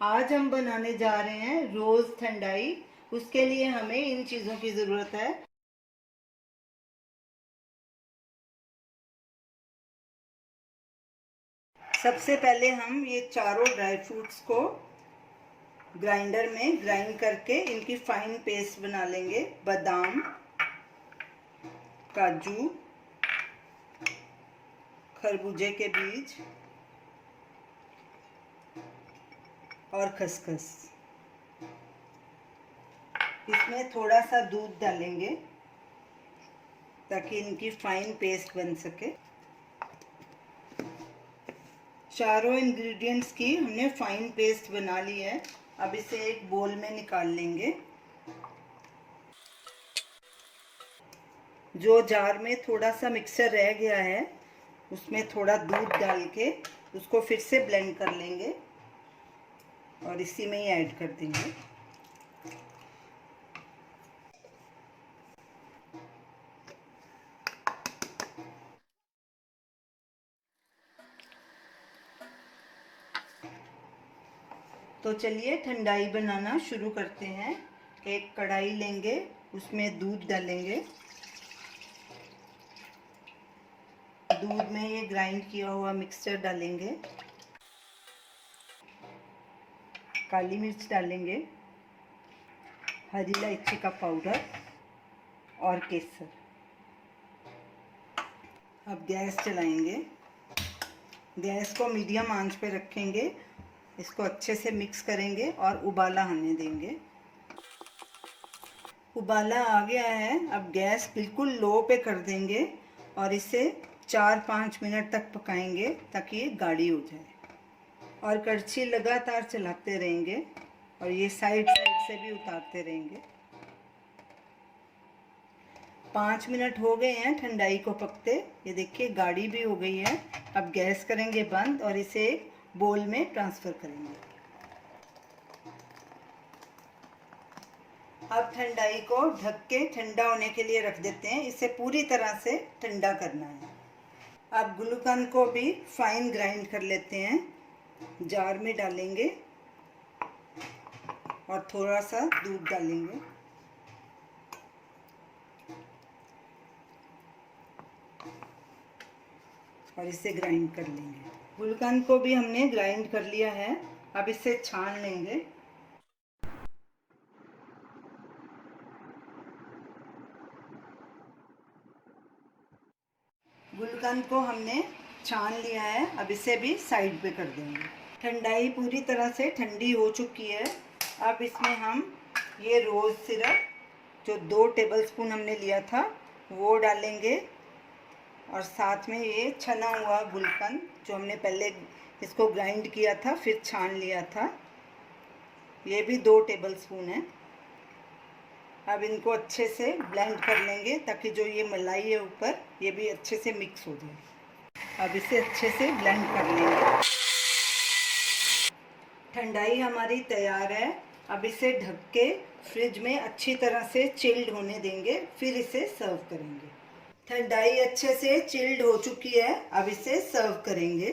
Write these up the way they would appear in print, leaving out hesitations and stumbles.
आज हम बनाने जा रहे हैं रोज ठंडाई। उसके लिए हमें इन चीजों की जरूरत है। सबसे पहले हम ये चारों ड्राई फ्रूट्स को ग्राइंडर में ग्राइंड करके इनकी फाइन पेस्ट बना लेंगे। बादाम, काजू, खरबूजे के बीज और खसखस। इसमें थोड़ा सा दूध डालेंगे ताकि इनकी फाइन पेस्ट बन सके। चारों इंग्रेडिएंट्स की हमने फाइन पेस्ट बना ली है। अब इसे एक बोल में निकाल लेंगे। जो जार में थोड़ा सा मिक्सचर रह गया है उसमें थोड़ा दूध डाल के उसको फिर से ब्लेंड कर लेंगे और इसी में ही ऐड कर देंगे। तो चलिए ठंडाई बनाना शुरू करते हैं। एक कढ़ाई लेंगे, उसमें दूध डालेंगे। दूध में ये ग्राइंड किया हुआ मिक्सचर डालेंगे। काली मिर्च डालेंगे, हरी इलायची का पाउडर और केसर। अब गैस चलाएंगे। गैस को मीडियम आंच पे रखेंगे। इसको अच्छे से मिक्स करेंगे और उबाला आने देंगे। उबाला आ गया है। अब गैस बिल्कुल लो पे कर देंगे और इसे 4-5 मिनट तक पकाएंगे ताकि ये गाढ़ी हो जाए। और कड़छी लगातार चलाते रहेंगे और ये साइड से भी उतारते रहेंगे। 5 मिनट हो गए हैं ठंडाई को पकते। ये देखिए गाढ़ी भी हो गई है। अब गैस करेंगे बंद और इसे एक बोल में ट्रांसफ़र करेंगे। अब ठंडाई को ढक के ठंडा होने के लिए रख देते हैं। इसे पूरी तरह से ठंडा करना है। अब गुलकंद को भी फाइन ग्राइंड कर लेते हैं। जार में डालेंगे और थोड़ा सा दूध डालेंगे। और इसे ग्राइंड कर लेंगे। गुलकंद को भी हमने ग्राइंड कर लिया है। अब इसे छान लेंगे। गुलकंद को हमने छान लिया है। अब इसे भी साइड पे कर देंगे। ठंडाई पूरी तरह से ठंडी हो चुकी है। अब इसमें हम ये रोज़ सिरप जो 2 टेबलस्पून हमने लिया था वो डालेंगे और साथ में ये छना हुआ गुलकंद जो हमने पहले इसको ग्राइंड किया था फिर छान लिया था, ये भी 2 टेबलस्पून है। अब इनको अच्छे से ब्लेंड कर लेंगे ताकि जो ये मलाई है ऊपर ये भी अच्छे से मिक्स हो जाए। अब इसे अच्छे से ब्लेंड कर लेंगे। ठंडाई हमारी तैयार है। अब इसे ढक के फ्रिज में अच्छी तरह से चिल्ड होने देंगे, फिर इसे सर्व करेंगे। ठंडाई अच्छे से चिल्ड हो चुकी है। अब इसे सर्व करेंगे।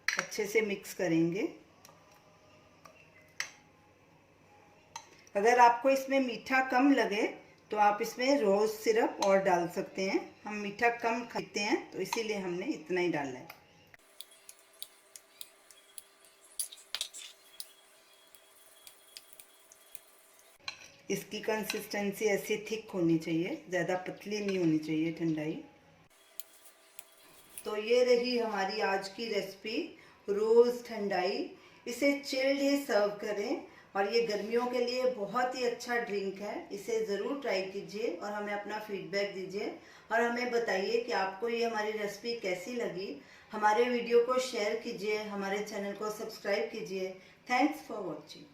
अच्छे से मिक्स करेंगे। अगर आपको इसमें मीठा कम लगे तो आप इसमें रोज़ सिरप और डाल सकते हैं। हम मीठा कम खाते हैं तो इसीलिए हमने इतना ही डाला है। इसकी कंसिस्टेंसी ऐसी थिक होनी चाहिए, ज़्यादा पतली नहीं होनी चाहिए ठंडाई। तो ये रही हमारी आज की रेसिपी रोज़ ठंडाई। इसे चिल्ड ही सर्व करें और ये गर्मियों के लिए बहुत ही अच्छा ड्रिंक है। इसे ज़रूर ट्राई कीजिए और हमें अपना फीडबैक दीजिए और हमें बताइए कि आपको ये हमारी रेसिपी कैसी लगी। हमारे वीडियो को शेयर कीजिए, हमारे चैनल को सब्सक्राइब कीजिए। Thanks for watching.